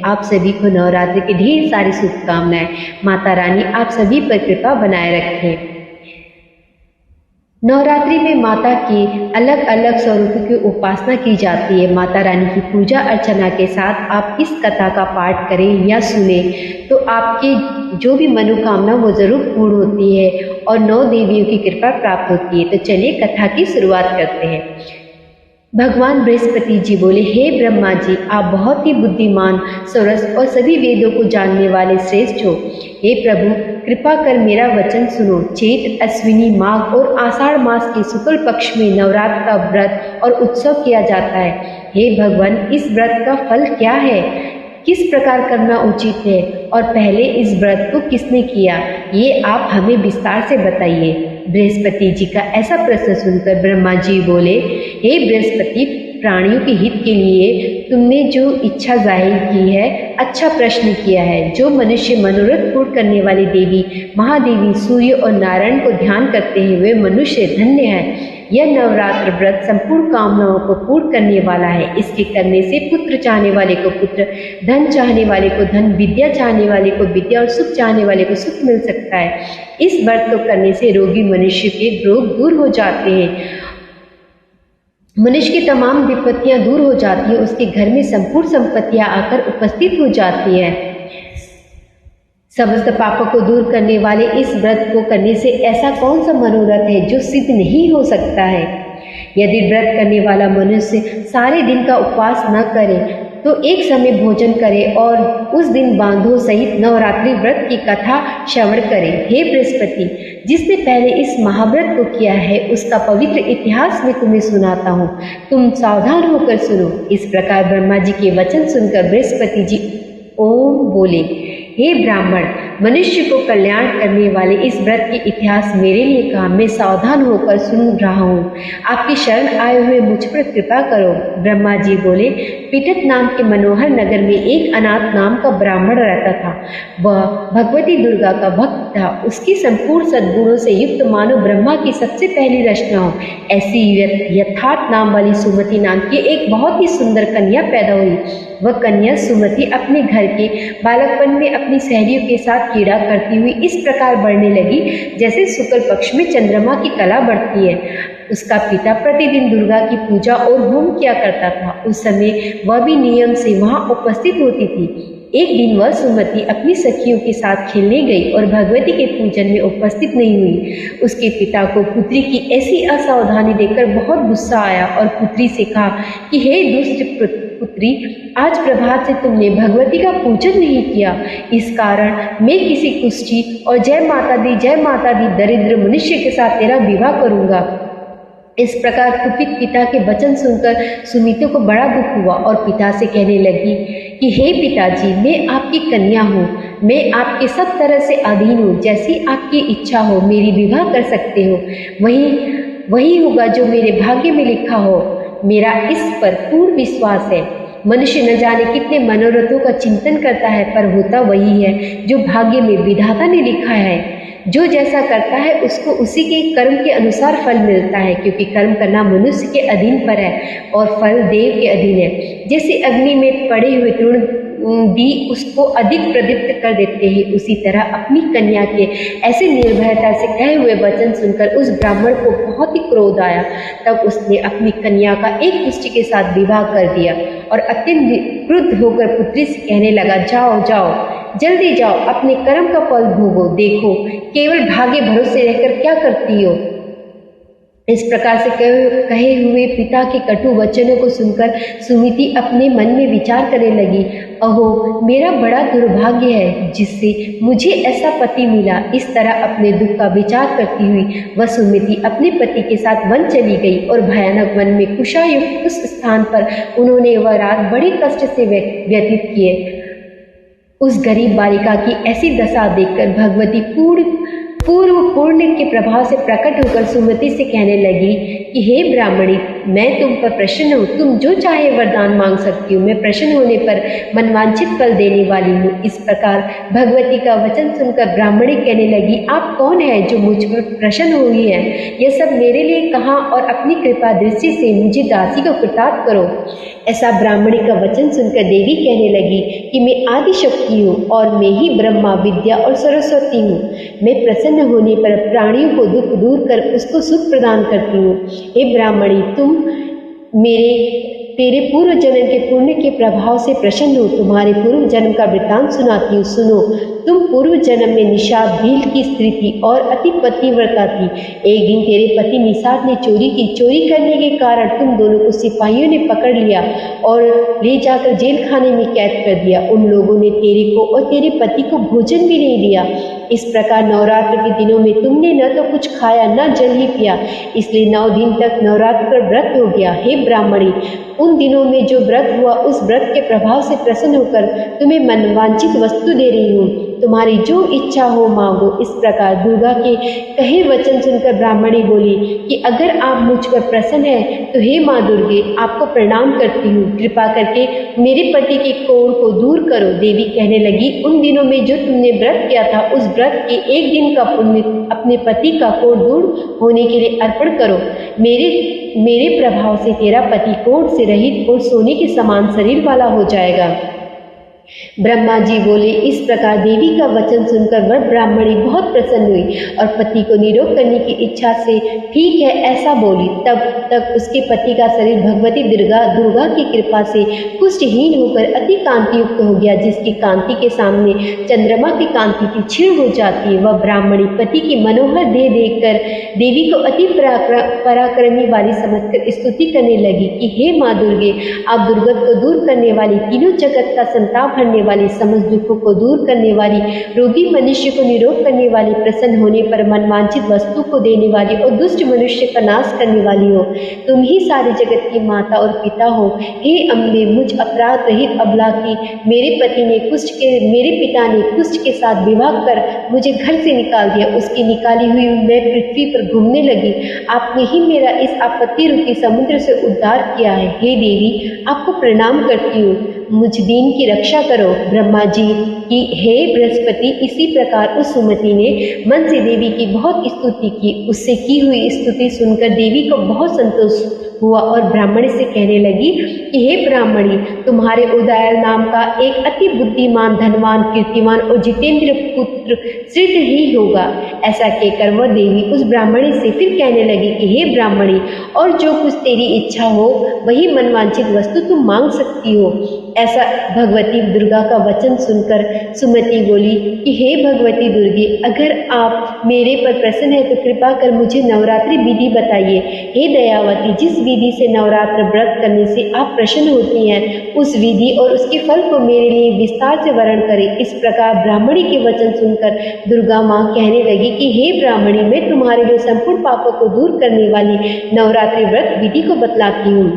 आप सभी को नवरात्रि की ढेर सारी शुभकामनाएं। माता रानी आप सभी पर कृपा बनाए रखें। नवरात्रि में माता की अलग अलग स्वरूपों की उपासना की जाती है। माता रानी की पूजा अर्चना के साथ आप इस कथा का पाठ करें या सुने तो आपकी जो भी मनोकामना वो जरूर पूर्ण होती है और 9 देवियों की कृपा प्राप्त होती है। तो चलिए कथा की शुरुआत करते हैं। भगवान बृहस्पति जी बोले, हे ब्रह्मा जी, आप बहुत ही बुद्धिमान, सरस और सभी वेदों को जानने वाले श्रेष्ठ हो। हे प्रभु, कृपा कर मेरा वचन सुनो। चैत, अश्विनी, माघ और आषाढ़ मास के शुक्ल पक्ष में नवरात्र का व्रत और उत्सव किया जाता है। हे भगवान, इस व्रत का फल क्या है, किस प्रकार करना उचित है और पहले इस व्रत को किसने किया, ये आप हमें विस्तार से बताइए। बृहस्पति जी का ऐसा प्रश्न सुनकर ब्रह्मा जी बोले, हे बृहस्पति, प्राणियों के हित के लिए तुमने जो इच्छा जाहिर की है, अच्छा प्रश्न किया है। जो मनुष्य मनोरथ पूर्ण करने वाली देवी महादेवी सूर्य और नारायण को ध्यान करते हैं वे मनुष्य धन्य है। यह नवरात्र व्रत संपूर्ण कामनाओं को पूर्ण करने वाला है। इसके करने से पुत्र चाहने वाले को पुत्र, धन चाहने वाले को धन, विद्या चाहने वाले को विद्या और सुख चाहने वाले को सुख मिल सकता है। इस व्रत को करने से रोगी मनुष्य के रोग दूर हो जाते हैं, मनुष्य की तमाम विपत्तियां दूर हो जाती है, उसके घर में संपूर्ण संपत्तियां आकर उपस्थित हो जाती है। समस्त पापों को दूर करने वाले इस व्रत को करने से ऐसा कौन सा मनोरथ है जो सिद्ध नहीं हो सकता है। यदि व्रत करने वाला मनुष्य सारे दिन का उपवास न करे तो एक समय भोजन करे और उस दिन बांधों सहित नवरात्रि व्रत की कथा श्रवण करे। हे बृहस्पति, जिसने पहले इस महाव्रत को किया है उसका पवित्र इतिहास में तुम्हें सुनाता हूँ, तुम सावधान होकर सुनो। इस प्रकार ब्रह्मा जी के वचन सुनकर बृहस्पति जी ओम बोले, हे ब्राह्मण, मनुष्य को कल्याण करने वाले इस व्रत के इतिहास मेरे लिए कहा, मैं सावधान होकर सुन रहा हूँ। आपकी शरण आए हुए मुझ पर कृपा करो। ब्रह्मा जी बोले, पिठत नाम के मनोहर नगर में एक अनाथ नाम का ब्राह्मण रहता था। वह भगवती दुर्गा का भक्त था। उसकी संपूर्ण सद्गुणों से युक्त मानो ब्रह्मा की सबसे पहली रचना हो ऐसी यथार्थ नाम वाली सुमति नाम की एक बहुत ही सुंदर कन्या पैदा हुई। वह कन्या सुमति अपने घर के बालकपन में अपनी सहेलियों के साथ क्रीड़ा करती हुई इस प्रकार बढ़ने लगी जैसे शुक्ल पक्ष में चंद्रमा की कला बढ़ती है। उसका पिता प्रतिदिन दुर्गा की पूजा और होम किया करता था। उस समय वह भी नियम से वहां उपस्थित होती थी। एक दिन वह सुमति अपनी सखियों के साथ खेलने गई और भगवती के पूजन में उपस्थित नहीं हुई। उसके पिता को पुत्री की ऐसी असावधानी देखकर बहुत गुस्सा आया और पुत्री से कहा कि हे दुष्ट पुत्री, आज प्रभात से तुमने भगवती का पूजन नहीं किया, इस कारण मैं किसी कुष्ठी और जय माता दी दरिद्र मनुष्य के साथ तेरा विवाह करूंगा। इस प्रकार कुपित पिता के वचन सुनकर सुमिति को बड़ा दुख हुआ और पिता से कहने लगी कि हे पिताजी, मैं आपकी कन्या हूँ, मैं आपके सब तरह से अधीन हूँ, जैसी आपकी इच्छा हो मेरी विवाह कर सकते हो। वही होगा जो मेरे भाग्य में लिखा हो। मेरा इस पर पूर्ण विश्वास है। मनुष्य न जाने कितने मनोरथों का चिंतन करता है, पर होता वही है जो भाग्य में विधाता ने लिखा है। जो जैसा करता है उसको उसी के कर्म के अनुसार फल मिलता है, क्योंकि कर्म करना मनुष्य के अधीन पर है और फल देव के अधीन है। जैसे अग्नि में पड़े हुए तृण भी उसको अधिक प्रदीप्त कर देते हैं, उसी तरह अपनी कन्या के ऐसे निर्भयता से कहे हुए वचन सुनकर उस ब्राह्मण को बहुत ही क्रोध आया। तब उसने अपनी कन्या का एक पुष्टि के साथ विवाह कर दिया और अत्यंत क्रुद्ध होकर पुत्री से कहने लगा, जाओ जाओ, जल्दी जाओ, अपने कर्म का फल भोगो। देखो, केवल भाग्य भरोसे रहकर क्या करती हो। इस प्रकार से कहे हुए पिता के कटु वचनों को सुनकर सुमिति अपने मन में विचार करने लगी, अहो, मेरा बड़ा दुर्भाग्य है जिससे मुझे ऐसा पति मिला। इस तरह अपने दुख का विचार करती हुई वह सुमिति अपने पति के साथ वन चली गई और भयानक वन में कुशायुक्त उस स्थान पर उन्होंने वह रात बड़ी कष्ट से व्यतीत किए। उस गरीब बालिका की ऐसी दशा देखकर भगवती पूर्व पुण्य के प्रभाव से प्रकट होकर सुमति से कहने लगी कि हे ब्राह्मणी, मैं तुम पर प्रसन्न हूँ, तुम जो चाहे वरदान मांग सकती हो, मैं प्रसन्न होने पर मनवांछित फल देने वाली हूँ। इस प्रकार भगवती का वचन सुनकर ब्राह्मणी कहने लगी, आप कौन है जो मुझ पर प्रसन्न हुई है? यह सब मेरे लिए कहा और अपनी कृपा दृष्टि से मुझे दासी को कृतार्थ करो। ऐसा ब्राह्मणी का वचन सुनकर देवी कहने लगी कि मैं आदि शक्ति हूँ और मैं ही ब्रह्मा, विद्या और सरस्वती हूँ। मैं प्रसन्न होने पर प्राणियों को दुख दूर कर उसको सुख प्रदान करती हूँ। हे ब्राह्मणी, तुम तेरे पूर्व जन्म के पुण्य के प्रभाव से प्रसन्न हो। तुम्हारे पूर्व जन्म का वृत्तांत सुनाती हूँ, सुनो। तुम पूर्व जन्म में निषाद भील की स्त्री थी और अति पतिव्रता थी। एक दिन तेरे पति निषाद ने चोरी की। चोरी करने के कारण तुम दोनों को सिपाहियों ने पकड़ लिया और ले जाकर जेल खाने में कैद कर दिया। उन लोगों ने तेरे को और तेरे पति को भोजन भी नहीं दिया। इस प्रकार नवरात्र के दिनों में तुमने न तो कुछ खाया न जल ही पिया, इसलिए 9 दिन तक नवरात्र का व्रत हो गया। हे ब्राह्मणी, उन दिनों में जो व्रत हुआ उस व्रत के प्रभाव से प्रसन्न होकर तुम्हें मनवांछित वस्तु दे रही हूँ। तुम्हारी जो इच्छा हो मांगो। इस प्रकार दुर्गा के कहे वचन सुनकर ब्राह्मणी बोली कि अगर आप मुझ पर प्रसन्न है तो हे माँ दुर्गे, आपको प्रणाम करती हूँ। कृपा करके मेरे पति के कोढ़ को दूर करो। देवी कहने लगी, उन दिनों में जो तुमने व्रत किया था उस व्रत के एक दिन का पुण्य अपने पति का कोढ़ दूर होने के लिए अर्पण करो। मेरे प्रभाव से तेरा पति कोढ़ से रहित और सोने के समान शरीर वाला हो जाएगा। ब्रह्मा जी बोले। इस प्रकार देवी का वचन सुनकर वह ब्राह्मणी बहुत प्रसन्न हुई और पति को निरोग करने की इच्छा से ठीक है ऐसा बोली। तब तक उसके पति का शरीर भगवती दुर्गा की कृपा से पुष्टहीन होकर अति कांति युक्त हो गया, जिसकी कांति के सामने चंद्रमा की कांति की क्षीण हो जाती है। वह ब्राह्मणी पति की मनोहर देह देखकर देवी को अति पराक्रमी वाली समझकर स्तुति करने लगी कि हे माँ दुर्गे, आप दुर्गत को दूर करने वाली, तीनों जगत का संताप हरने वाली, समस्त दुखों को दूर करने वाली, रोगी मनुष्य को निरोग करने वाली, प्रसन्न होने पर मनवांछित वस्तु को देने वाली और दुष्ट मनुष्य का नाश करने वाली हो। तुम ही सारे जगत की माता और पिता हो। हे अम्बे, मुझ अपराध रहित अबला की मेरे पिता ने कुष्ठ के साथ विवाह कर मुझे घर से निकाल दिया। उसकी निकाली हुई मैं पृथ्वी पर घूमने लगी। आपने ही मेरा इस आपत्ति रूपी समुद्र से उद्धार किया है। हे देवी, आपको प्रणाम करती हूँ, मुझ दीन की रक्षा करो। ब्रह्मा जी की हे बृहस्पति। इसी प्रकार उस सुमति ने मन से देवी की बहुत स्तुति की। उससे की हुई स्तुति सुनकर देवी को बहुत संतोष हुआ और ब्राह्मणी से कहने लगी कि हे ब्राह्मणी, तुम्हारे उदय नाम का एक अति बुद्धिमान, धनवान, कीर्तिमान और जितेंद्र पुत्र सिद्ध ही होगा। ऐसा कहकर वह देवी उस ब्राह्मणी से फिर कहने लगी कि हे ब्राह्मणी, और जो कुछ तेरी इच्छा हो वही मनवांछित वस्तु तुम मांग सकती हो। ऐसा भगवती दुर्गा का वचन सुनकर सुमति बोली कि हे भगवती दुर्गे, अगर आप मेरे पर प्रसन्न है तो कृपा कर मुझे नवरात्रि विधि बताइए। हे दयावती, जिस विधि से नवरात्र व्रत करने से आप प्रसन्न होती हैं, उस विधि और उसके फल को मेरे लिए विस्तार से वर्णन करें। इस प्रकार ब्राह्मणी के वचन सुनकर दुर्गा माँ कहने लगी कि हे ब्राह्मणी, मैं तुम्हारे लिए संपूर्ण पापों को दूर करने वाली नवरात्रि व्रत विधि को बतलाती हूँ,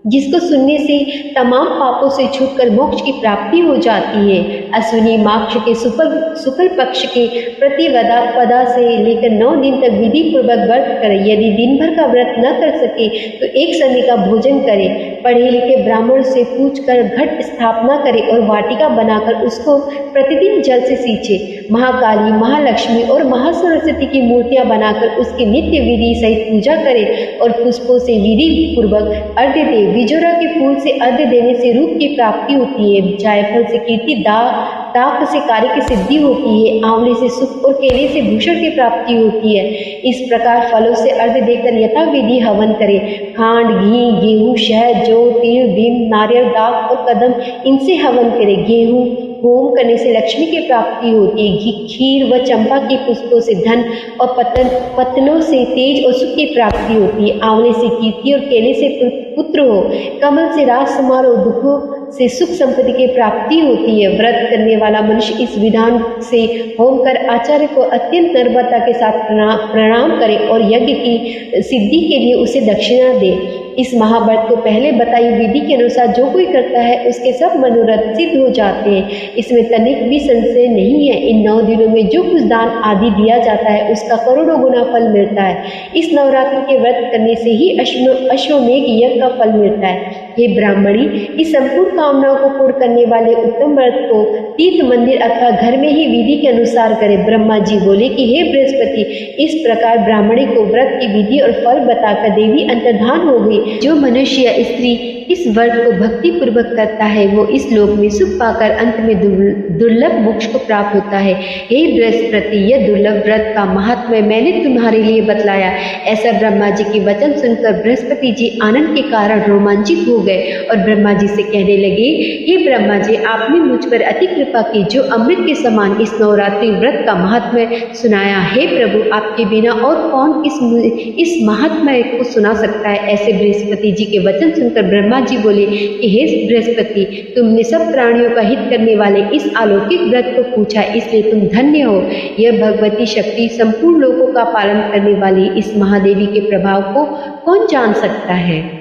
जिसको सुनने से तमाम पापों से छूटकर मोक्ष की प्राप्ति हो जाती है। अश्विनी माक्ष के शुक्ल पक्ष के प्रतिपदा से लेकर 9 दिन तक विधि पूर्वक व्रत करें। यदि दिन भर का व्रत न कर सके तो एक समय का भोजन करें। पढ़े लिखे ब्राह्मण से पूछकर घट स्थापना करें और वाटिका बनाकर उसको प्रतिदिन जल से सींचे। महाकाली, महालक्ष्मी और महासरस्वती की मूर्तियां बनाकर उसकी नित्य विधि सहित पूजा करें और पुष्पों से विधि पूर्वक अर्घ्य दें। बिजोरा के फूल से अर्घ्य देने से रूप की प्राप्ति होती है। जायफल से कीर्ति, दाक से कार्य की सिद्धि होती है। आंवले से सुख और केले से भूषण की प्राप्ति होती है। इस प्रकार फलों से अर्घ्य देकर यथा विधि हवन करें। खांड, घी, गेहूं, शहद, जौ, तिल, भीम, नारियल, दाक और कदम, इनसे हवन करें। गेहूं होम करने से लक्ष्मी की प्राप्ति होती है। खीर व चंपा के पुष्पों से धन और पत्तलों से तेज और सुख की प्राप्ति होती है। आंवले से कीर्ति और केले से पुत्र हो। कमल से राज समारोह, दुखों से सुख संपत्ति की प्राप्ति होती है। व्रत करने वाला मनुष्य इस विधान से होम कर आचार्य को अत्यंत निर्भरता के साथ प्रणाम करे और यज्ञ की सिद्धि के लिए उसे दक्षिणा दे। इस महाव्रत को पहले बताई विधि के अनुसार जो कोई करता है उसके सब मनोरथ सिद्ध हो जाते हैं। इसमें तनिक भी संशय नहीं है। इन 9 दिनों में जो कुछ दान आदि दिया जाता है उसका करोड़ों गुना फल मिलता है। इस नवरात्रि के व्रत करने से ही अश्वमेघ यज्ञ का फल मिलता है। हे ब्राह्मणी, इस संपूर्ण कामनाओं को पूर्ण करने वाले उत्तम व्रत को तीर्थ मंदिर अथवा घर में ही विधि के अनुसार करें। ब्रह्मा जी बोले कि हे बृहस्पति, इस प्रकार ब्राह्मणी को व्रत की विधि और फल बताकर देवी अंतर्धान हो गई। जो मनुष्य या स्त्री इस व्रत को भक्ति पूर्वक करता है वो इस लोक में सुख पाकर अंत में दुर्लभ मोक्ष को प्राप्त होता है। हे बृहस्पति, यह दुर्लभ व्रत का महात्म्य मैंने तुम्हारे लिए बतलाया। ऐसा ब्रह्मा जी के वचन सुनकर बृहस्पति जी आनंद के कारण रोमांचित हो गए और ब्रह्मा जी से कहने लगे, हे ब्रह्मा जी, आपने मुझ पर अति कृपा की जो अमृत के समान इस नवरात्रि व्रत का महात्म्य सुनाया। हे प्रभु, आपके बिना और कौन इस महात्म्य को सुना सकता है। ऐसे बृहस्पति जी के वचन सुनकर ब्रह्मा जी बोले कि हे बृहस्पति, तुमने सब प्राणियों का हित करने वाले इस अलौकिक व्रत को पूछा, इसलिए तुम धन्य हो। यह भगवती शक्ति संपूर्ण लोकों का पालन करने वाली इस महादेवी के प्रभाव को कौन जान सकता है।